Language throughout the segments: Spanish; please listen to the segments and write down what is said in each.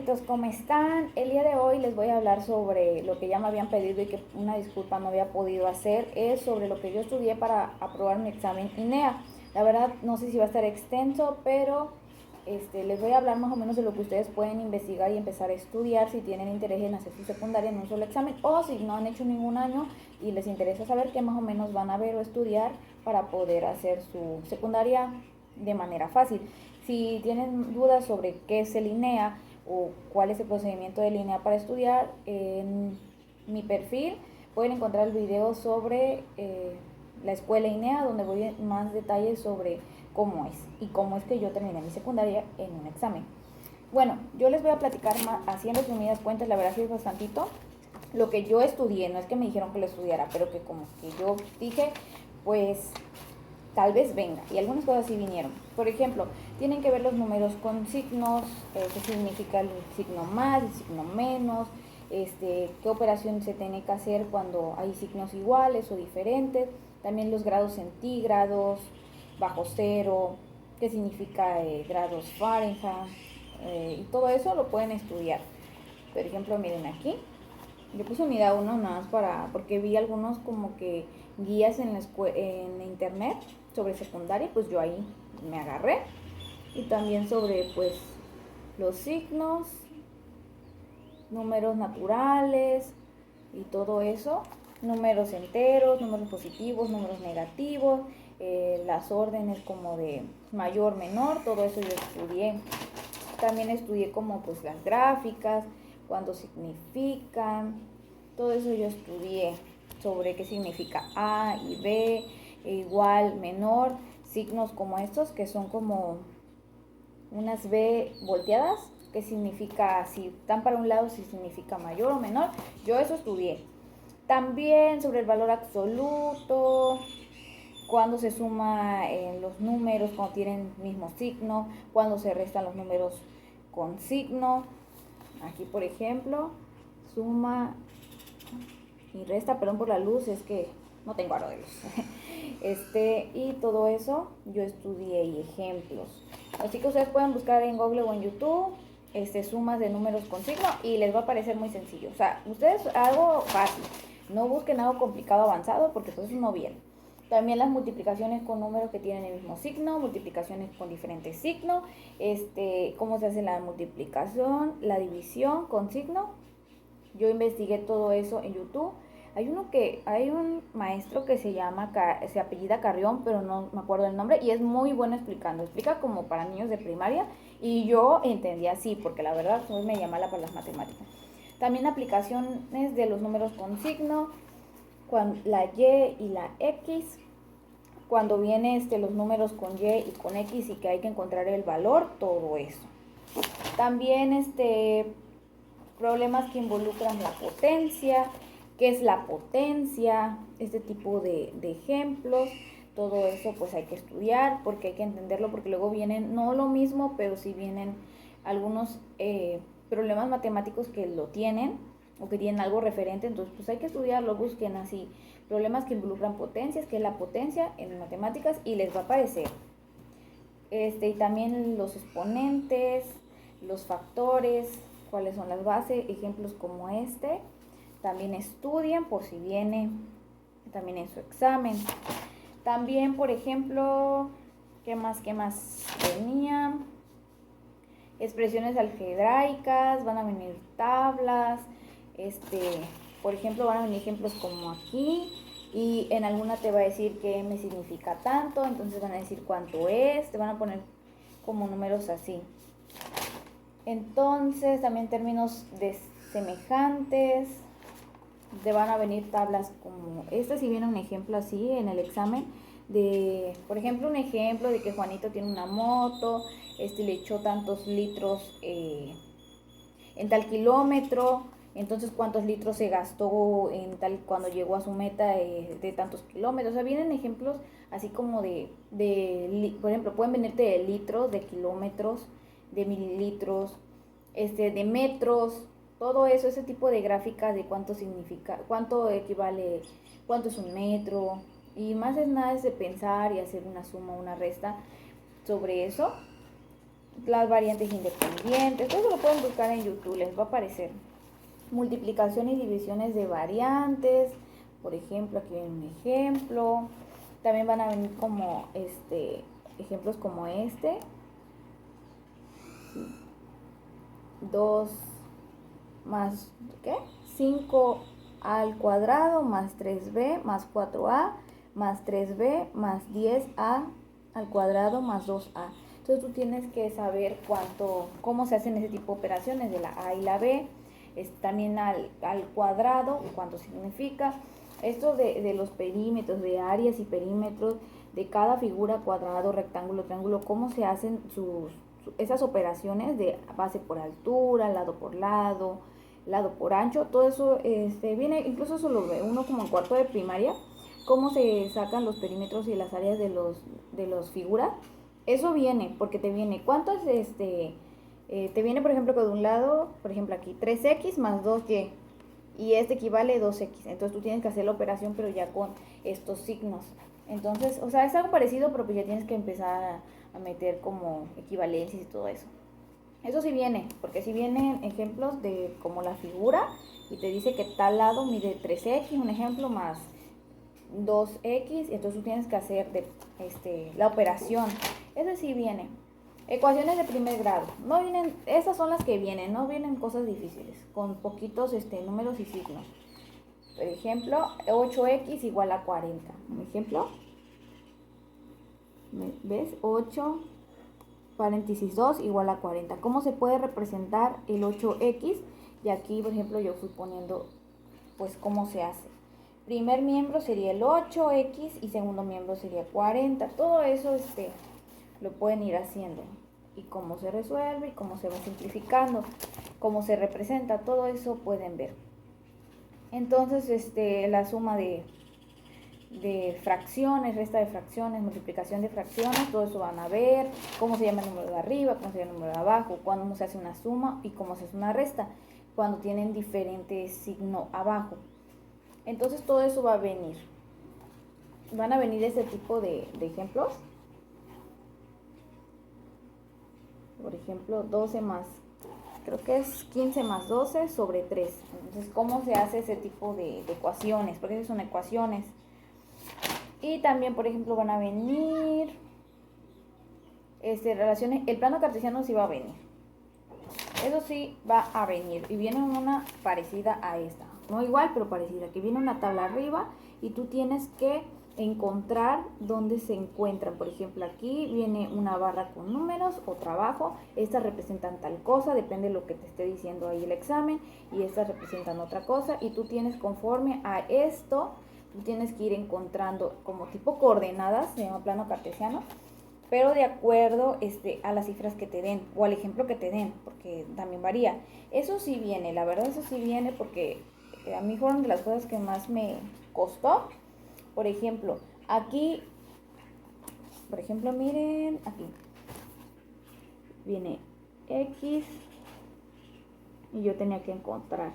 amiguitos, ¿cómo están? El día de hoy les voy a hablar sobre lo que ya me habían pedido y que una disculpa no había podido hacer. Es sobre lo que yo estudié para aprobar mi examen INEA. La verdad no sé si va a estar extenso, pero les voy a hablar más o menos de lo que ustedes pueden investigar y empezar a estudiar si tienen interés en hacer su secundaria en un solo examen, o si no han hecho ningún año y les interesa saber qué más o menos van a ver o estudiar para poder hacer su secundaria de manera fácil. Si tienen dudas sobre qué es el INEA o cuál es el procedimiento del INEA para estudiar, en mi perfil pueden encontrar el video sobre la escuela INEA, donde voy en más detalles sobre cómo es y cómo es que yo terminé mi secundaria en un examen. Bueno, yo les voy a platicar más, así en resumidas cuentas, la verdad sí es bastantito lo que yo estudié. No es que me dijeron que lo estudiara, pero que como que yo dije, pues tal vez venga, y algunas cosas sí vinieron. Por ejemplo, tienen que ver los números con signos, qué significa el signo más, el signo menos, qué operación se tiene que hacer cuando hay signos iguales o diferentes, también los grados centígrados, bajo cero, qué significa grados Fahrenheit, y todo eso lo pueden estudiar. Por ejemplo, miren aquí, yo puse unidad 1 nada más porque vi algunos como que guías en internet sobre secundaria, pues yo ahí me agarré. Y también sobre pues los signos, números naturales y todo eso, números enteros, números positivos, números negativos, las órdenes como de mayor, menor, todo eso yo estudié. También estudié como pues las gráficas, cuánto significan, todo eso yo estudié sobre qué significa A y B, igual, menor, signos como estos que son como unas B volteadas, que significa si están para un lado si significa mayor o menor. Yo eso estudié. También sobre el valor absoluto, cuando se suma en los números cuando tienen mismo signo, cuando se restan los números con signo. Aquí por ejemplo, suma y resta, perdón por la luz, es que no tengo aro de luz. Y todo eso yo estudié y ejemplos. Así que ustedes pueden buscar en Google o en YouTube sumas de números con signo y les va a parecer muy sencillo. O sea, ustedes algo fácil, no busquen algo complicado avanzado porque pues eso no viene. También las multiplicaciones con números que tienen el mismo signo, multiplicaciones con diferentes signos, cómo se hace la multiplicación, la división con signo. Yo investigué todo eso en YouTube. Hay un maestro que se apellida Carrión, pero no me acuerdo el nombre, y es muy bueno explicando. Explica como para niños de primaria, y yo entendí así, porque la verdad soy media mala para las matemáticas. También aplicaciones de los números con signo, la Y y la X, cuando viene los números con Y y con X y que hay que encontrar el valor, todo eso. También problemas que involucran la potencia, qué es la potencia, este tipo de ejemplos. Todo eso pues hay que estudiar porque hay que entenderlo, porque luego vienen, no lo mismo, pero sí vienen algunos problemas matemáticos que lo tienen o que tienen algo referente, entonces pues hay que estudiarlo, busquen así, problemas que involucran potencias, que es la potencia en matemáticas, y les va a aparecer. Y también los exponentes, los factores, cuáles son las bases, ejemplos como también estudien por si viene también en su examen. También, por ejemplo, ¿qué más tenía? Expresiones algebraicas, van a venir tablas, por ejemplo, van a venir ejemplos como aquí, y en alguna te va a decir que m significa tanto, entonces van a decir cuánto es, te van a poner como números así. Entonces también términos de semejantes, te van a venir tablas como esta. Si viene un ejemplo así en el examen, por ejemplo, un ejemplo de que Juanito tiene una moto, le echó tantos litros en tal kilómetro, entonces cuántos litros se gastó cuando llegó a su meta de tantos kilómetros. O sea, vienen ejemplos así como por ejemplo, pueden venirte de litros, de kilómetros, de mililitros, de metros, todo eso, ese tipo de gráficas de cuánto significa, cuánto equivale, cuánto es un metro, y más es nada es de pensar y hacer una suma, una resta sobre eso. las variantes independientes, todo eso lo pueden buscar en YouTube, les va a aparecer. Multiplicación y divisiones de variantes, por ejemplo, aquí viene un ejemplo. También van a venir como ejemplos como este. 2 más, ¿qué? 5 al cuadrado más 3b más 4a más 3b más 10a al cuadrado más 2a. Entonces tú tienes que saber cómo se hacen ese tipo de operaciones de la a y la b. También al cuadrado, cuánto significa. Esto de los perímetros, de áreas y perímetros de cada figura, cuadrado, rectángulo, triángulo, cómo se hacen esas operaciones de base por altura, lado por lado por ancho, todo eso viene, incluso eso lo ve uno como en cuarto de primaria, cómo se sacan los perímetros y las áreas de los figuras. Eso viene, porque te viene, ¿cuánto es te viene, por ejemplo, que de un lado, por ejemplo aquí, 3x más 2y, y equivale a 2x, entonces tú tienes que hacer la operación, pero ya con estos signos. Entonces, o sea, es algo parecido, pero pues ya tienes que empezar a meter como equivalencias y todo eso. Eso sí viene, porque sí vienen ejemplos de como la figura y te dice que tal lado mide 3x, un ejemplo, más 2x, y entonces tú tienes que hacer la operación. Eso sí viene. Ecuaciones de primer grado. No vienen, esas son las que vienen, no vienen cosas difíciles, con poquitos números y signos. Por ejemplo, 8x igual a 40. Un ejemplo. ¿Ves? 8 paréntesis 2 igual a 40. ¿Cómo se puede representar el 8x? Y aquí, por ejemplo, yo fui poniendo, pues, cómo se hace. Primer miembro sería el 8x y segundo miembro sería 40. Todo eso lo pueden ir haciendo. Y cómo se resuelve y cómo se va simplificando, cómo se representa, todo eso pueden ver. Entonces, la suma de fracciones, resta de fracciones, multiplicación de fracciones, todo eso van a ver, cómo se llama el número de arriba, cómo se llama el número de abajo, cuándo se hace una suma y cómo se hace una resta, cuando tienen diferentes signos abajo. Entonces todo eso va a venir. Van a venir ese tipo de ejemplos. Por ejemplo, 12 más, creo que es 15 más 12 sobre 3. Entonces, ¿cómo se hace ese tipo de ecuaciones? Porque esas son ecuaciones. Y también, por ejemplo, van a venir relaciones. El plano cartesiano sí va a venir. Eso sí va a venir. Y viene una parecida a esta. No igual, pero parecida. Que viene una tabla arriba y tú tienes que encontrar dónde se encuentran. Por ejemplo, aquí viene una barra con números, otra abajo. Estas representan tal cosa, depende de lo que te esté diciendo ahí el examen. Y estas representan otra cosa. Y tú tienes, conforme a esto, tú tienes que ir encontrando como tipo coordenadas, se llama plano cartesiano, pero de acuerdo a las cifras que te den o al ejemplo que te den, porque también varía. Eso sí viene, la verdad eso sí viene, porque a mí fueron de las cosas que más me costó. Por ejemplo, aquí, por ejemplo, miren, aquí viene X y yo tenía que encontrar.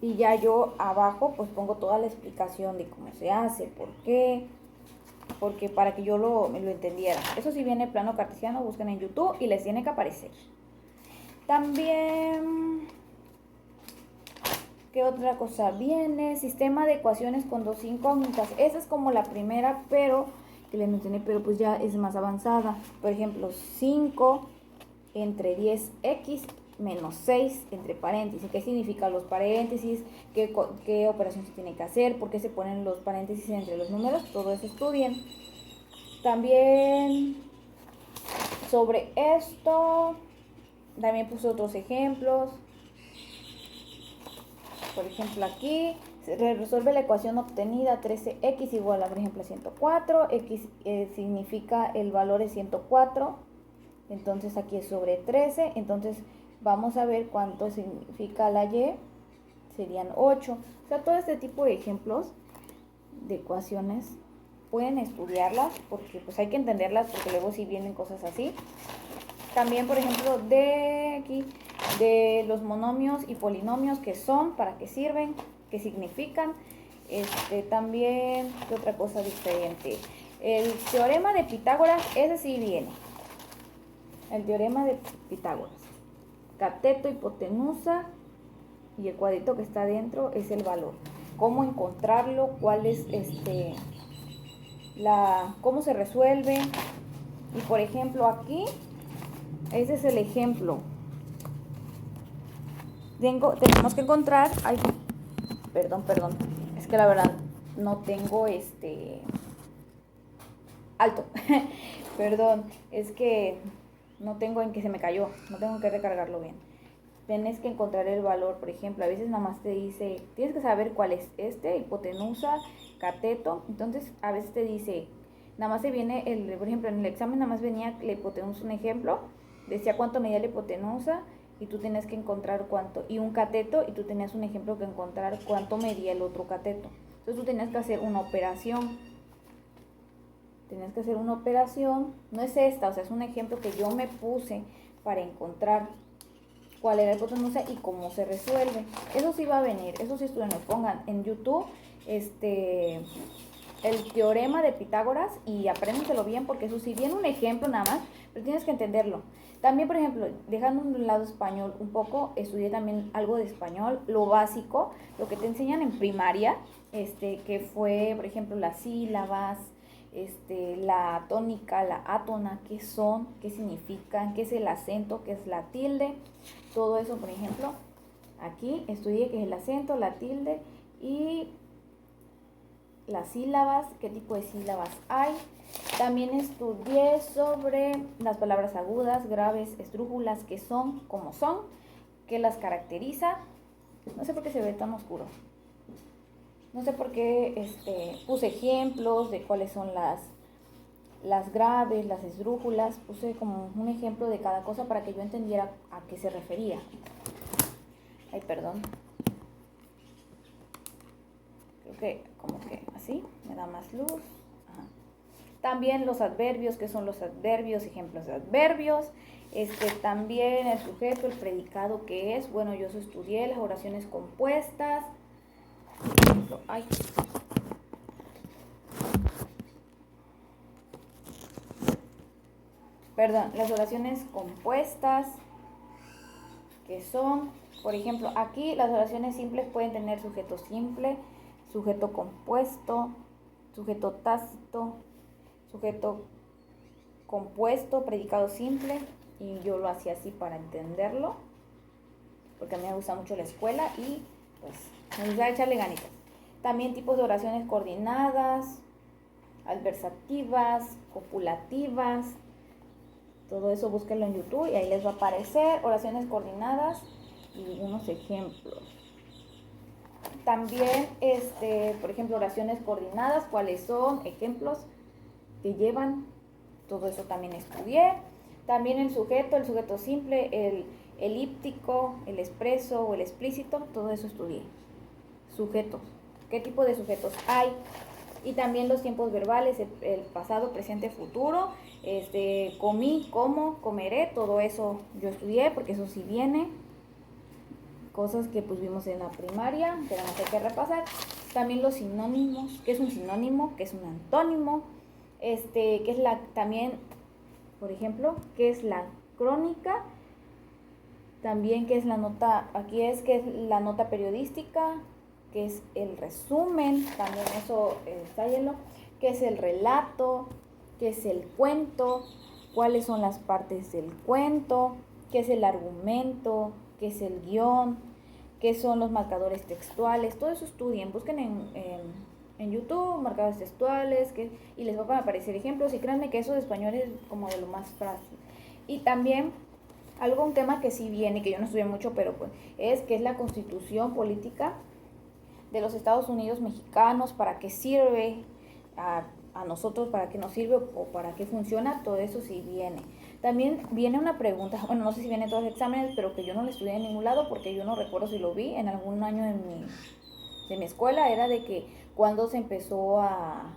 Y ya yo abajo pues pongo toda la explicación de cómo se hace, por qué, porque para que yo lo entendiera. Eso sí viene plano cartesiano, busquen en YouTube y les tiene que aparecer. También, ¿qué otra cosa viene? Sistema de ecuaciones con dos incógnitas. Esa es como la primera, pero que les mencioné, pero pues ya es más avanzada. Por ejemplo, 5 entre 10x menos 6 entre paréntesis. ¿Qué significan los paréntesis? ¿Qué operación se tiene que hacer? ¿Por qué se ponen los paréntesis entre los números? Todo eso estudien. También sobre esto, también puse otros ejemplos. Por ejemplo, aquí se resuelve la ecuación obtenida 13x igual a, por ejemplo, 104. X significa el valor es 104. Entonces aquí es sobre 13. Entonces vamos a ver cuánto significa la y. Serían 8. O sea, todo este tipo de ejemplos de ecuaciones pueden estudiarlas, porque pues hay que entenderlas, porque luego sí vienen cosas así. También, por ejemplo, de aquí, de los monomios y polinomios, qué son, para qué sirven, qué significan. También, ¿qué otra cosa diferente? El teorema de Pitágoras, ese sí viene. el teorema de Pitágoras. Cateto, hipotenusa y el cuadrito que está adentro es el valor. ¿Cómo encontrarlo? ¿Cuál es cómo se resuelve? Y por ejemplo aquí, ese es el ejemplo. Tenemos que encontrar, perdón, es que la verdad no tengo alto, perdón, es que no tengo en que se me cayó, no tengo que recargarlo bien. Tienes que encontrar el valor, por ejemplo, a veces nada más te dice, tienes que saber cuál es hipotenusa, cateto, entonces a veces te dice, nada más te viene, por ejemplo, en el examen nada más venía la hipotenusa, un ejemplo, decía cuánto medía la hipotenusa, y tú tenías que encontrar cuánto, y un cateto, y tú tenías un ejemplo que encontrar cuánto medía el otro cateto. Entonces tú tenías que hacer una operación. No es esta, o sea, es un ejemplo que yo me puse para encontrar cuál era la hipotenusa y cómo se resuelve. Eso sí va a venir, eso sí estudian, pongan en YouTube el teorema de Pitágoras y apréndenselo bien, porque eso sí viene un ejemplo nada más, pero tienes que entenderlo. También, por ejemplo, dejando un lado español un poco, estudié también algo de español, lo básico, lo que te enseñan en primaria, que fue, por ejemplo, las sílabas, la tónica, la átona, qué son, qué significan, qué es el acento, qué es la tilde, todo eso, por ejemplo, aquí estudié qué es el acento, la tilde y las sílabas, qué tipo de sílabas hay. También estudié sobre las palabras agudas, graves, esdrújulas, qué son, cómo son, qué las caracteriza. No sé por qué se ve tan oscuro. No sé por qué puse ejemplos de cuáles son las graves, las esdrújulas. Puse como un ejemplo de cada cosa para que yo entendiera a qué se refería. Ay, perdón. Creo que como que así me da más luz. Ajá. También los adverbios, ¿qué son los adverbios? Ejemplos de adverbios. También el sujeto, el predicado, ¿qué es? Bueno, yo eso estudié, las oraciones compuestas. Ay. Perdón, las oraciones compuestas, que son, por ejemplo, aquí las oraciones simples pueden tener sujeto simple, sujeto compuesto, sujeto tácito, sujeto compuesto, predicado simple, y yo lo hacía así para entenderlo, porque a mí me gusta mucho la escuela y pues me gusta echarle ganitas. También tipos de oraciones coordinadas, adversativas, copulativas, todo eso búsquenlo en YouTube y ahí les va a aparecer oraciones coordinadas y unos ejemplos. También, por ejemplo, oraciones coordinadas, cuáles son, ejemplos que llevan, todo eso también estudié. También el sujeto simple, el elíptico, el expreso o el explícito, todo eso estudié. Sujetos, ¿qué tipo de sujetos hay? Y también los tiempos verbales, el pasado, presente, futuro, comí, como, comeré, todo eso yo estudié porque eso sí viene. Cosas que pues vimos en la primaria, pero no hay que repasar. También los sinónimos, ¿qué es un sinónimo? ¿Qué es un antónimo? ¿Qué es también, por ejemplo, qué es la crónica? También qué es la nota, aquí qué es la nota periodística, qué es el resumen, también eso tállelo, qué es el relato, qué es el cuento, cuáles son las partes del cuento, qué es el argumento, qué es el guión, qué son los marcadores textuales, todo eso estudien, busquen en YouTube marcadores textuales y les van a aparecer ejemplos y créanme que eso de español es como de lo más fácil. Y también un tema que sí viene, que yo no estudié mucho, pero pues que es la Constitución Política de los Estados Unidos Mexicanos, para qué sirve a nosotros, para qué nos sirve o para qué funciona, todo eso sí viene. También viene una pregunta, bueno, no sé si viene en todos los exámenes, pero que yo no lo estudié en ningún lado porque yo no recuerdo si lo vi en algún año de mi escuela, era de que cuando se empezó a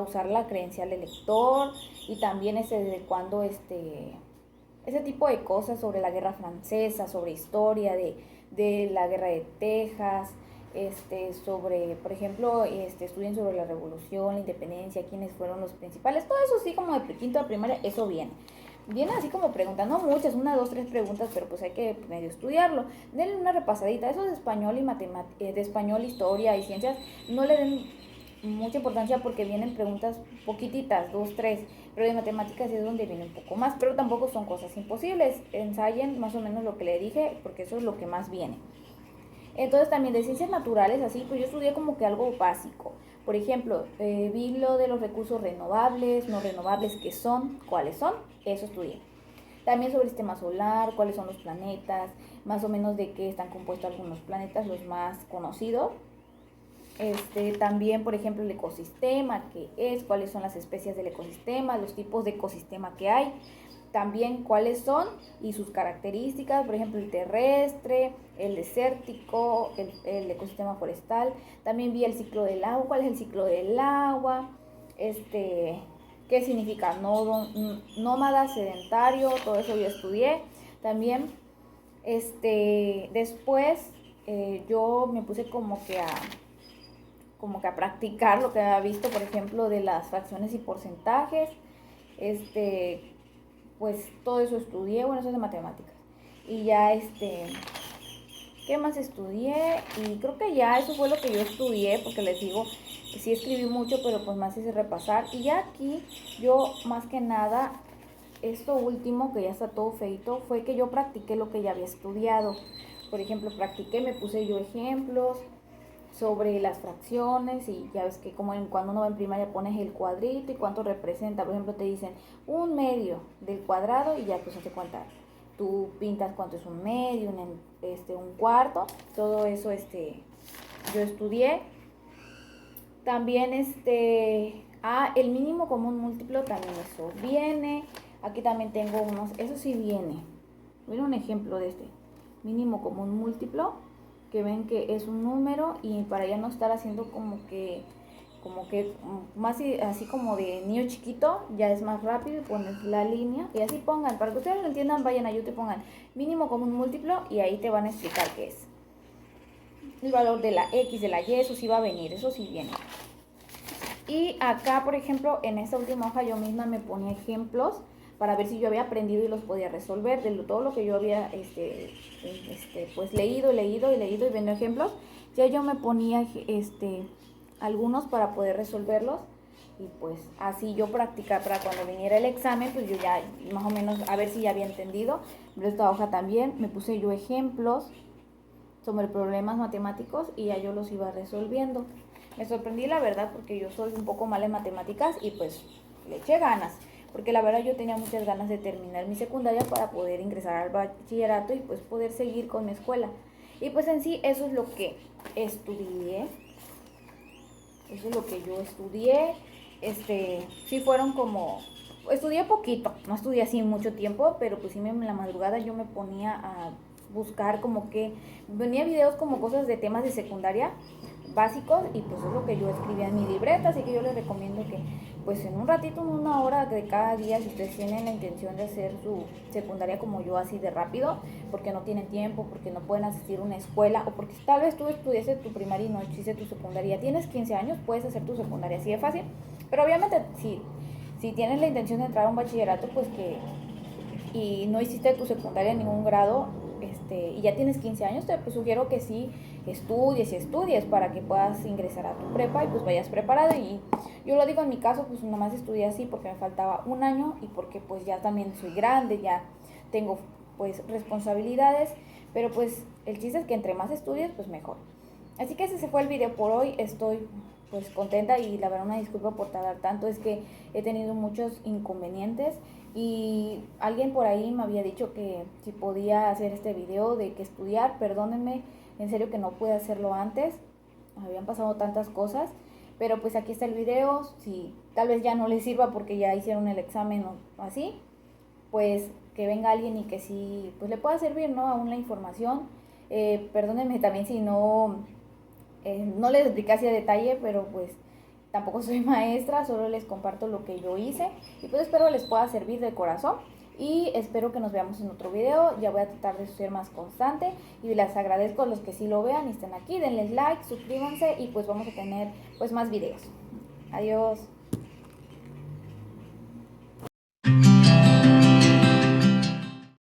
usar la credencial de lector y también desde cuando ese tipo de cosas sobre la Guerra Francesa, sobre historia de la Guerra de Texas, sobre, por ejemplo, estudien sobre la revolución, la independencia, quiénes fueron los principales, todo eso sí como de quinto a primaria, eso viene. Viene así como preguntas, no muchas, una, dos, tres preguntas, pero pues hay que medio estudiarlo. Denle una repasadita, eso de español y de español, historia y ciencias, no le den mucha importancia porque vienen preguntas poquititas, dos, tres, pero de matemáticas es donde viene un poco más, pero tampoco son cosas imposibles. Ensayen más o menos lo que le dije, porque eso es lo que más viene. Entonces también de ciencias naturales, así, pues yo estudié como que algo básico. Por ejemplo, vi lo de los recursos renovables, no renovables, qué son, cuáles son, eso estudié. También sobre el sistema solar, cuáles son los planetas, más o menos de qué están compuestos algunos planetas, los más conocidos. También, por ejemplo, el ecosistema, qué es, cuáles son las especies del ecosistema, los tipos de ecosistema que hay, también cuáles son y sus características, por ejemplo, el terrestre, el desértico, el ecosistema forestal. También vi el ciclo del agua, cuál es el ciclo del agua, qué significa nómada, sedentario, todo eso yo estudié. También, después yo me puse como que a practicar lo que había visto, por ejemplo, de las fracciones y porcentajes. Pues todo eso estudié, bueno, eso es de matemáticas. Y ya ¿qué más estudié? Y creo que ya eso fue lo que yo estudié, porque les digo, sí escribí mucho, pero pues más hice repasar. Y ya aquí yo más que nada, esto último, que ya está todo feito, fue que yo practiqué lo que ya había estudiado. Por ejemplo, me puse yo ejemplos sobre las fracciones y ya ves que como cuando uno va en primaria pones el cuadrito y cuánto representa. Por ejemplo, te dicen un medio del cuadrado y ya pues hace cuenta. Tú pintas cuánto es un medio, un cuarto, todo eso yo estudié. También el mínimo común múltiplo también eso viene. Aquí también tengo eso sí viene. Mira un ejemplo de mínimo común múltiplo, que ven que es un número y para ya no estar haciendo como que más así como de niño chiquito, ya es más rápido y pones la línea y así pongan, para que ustedes lo entiendan, vayan a YouTube, pongan mínimo común múltiplo y ahí te van a explicar qué es. El valor de la X, de la Y, eso sí va a venir, eso sí viene. Y acá, por ejemplo, en esta última hoja yo misma me ponía ejemplos para ver si yo había aprendido y los podía resolver de todo lo que yo había pues leído y viendo ejemplos. Ya yo me ponía algunos para poder resolverlos y pues así yo practicar para cuando viniera el examen, pues yo ya más o menos a ver si ya había entendido. Pero esta hoja también me puse yo ejemplos sobre problemas matemáticos y ya yo los iba resolviendo. Me sorprendí la verdad porque yo soy un poco mala en matemáticas y pues le eché ganas, porque la verdad yo tenía muchas ganas de terminar mi secundaria para poder ingresar al bachillerato y pues poder seguir con mi escuela. Y pues en sí eso es lo que estudié, eso es lo que yo estudié. Sí fueron como, estudié poquito, no estudié así mucho tiempo, pero pues sí en la madrugada yo me ponía a buscar como que, venía videos como cosas de temas de secundaria básicos y pues es lo que yo escribía en mi libreta, así que yo les recomiendo que pues en un ratito, en una hora de cada día, si ustedes tienen la intención de hacer su secundaria como yo así de rápido, porque no tienen tiempo, porque no pueden asistir a una escuela o porque tal vez tú estudiaste tu primaria y no hiciste tu secundaria, tienes 15 años, puedes hacer tu secundaria así de fácil, pero obviamente si tienes la intención de entrar a un bachillerato pues y no hiciste tu secundaria en ningún grado, y ya tienes 15 años, te pues, sugiero que sí estudies para que puedas ingresar a tu prepa y pues vayas preparado. Y yo lo digo en mi caso, pues nomás estudié así porque me faltaba un año y porque pues ya también soy grande, ya tengo pues responsabilidades, pero pues el chiste es que entre más estudies pues mejor. Así que ese se fue el video por hoy, estoy pues contenta y la verdad una disculpa por tardar tanto, es que he tenido muchos inconvenientes y alguien por ahí me había dicho que si podía hacer este video de que estudiar, perdónenme, en serio que no pude hacerlo antes, habían pasado tantas cosas, pero pues aquí está el video, si tal vez ya no les sirva porque ya hicieron el examen o así, pues que venga alguien y que sí, pues le pueda servir, ¿no? Aún la información. Perdónenme también si no les expliqué así a detalle, pero pues tampoco soy maestra, solo les comparto lo que yo hice y pues espero les pueda servir de corazón. y espero que nos veamos en otro video. Ya voy a tratar de ser más constante y les agradezco a los que sí lo vean y estén aquí. Denles like, suscríbanse y pues vamos a tener pues más videos. Adiós.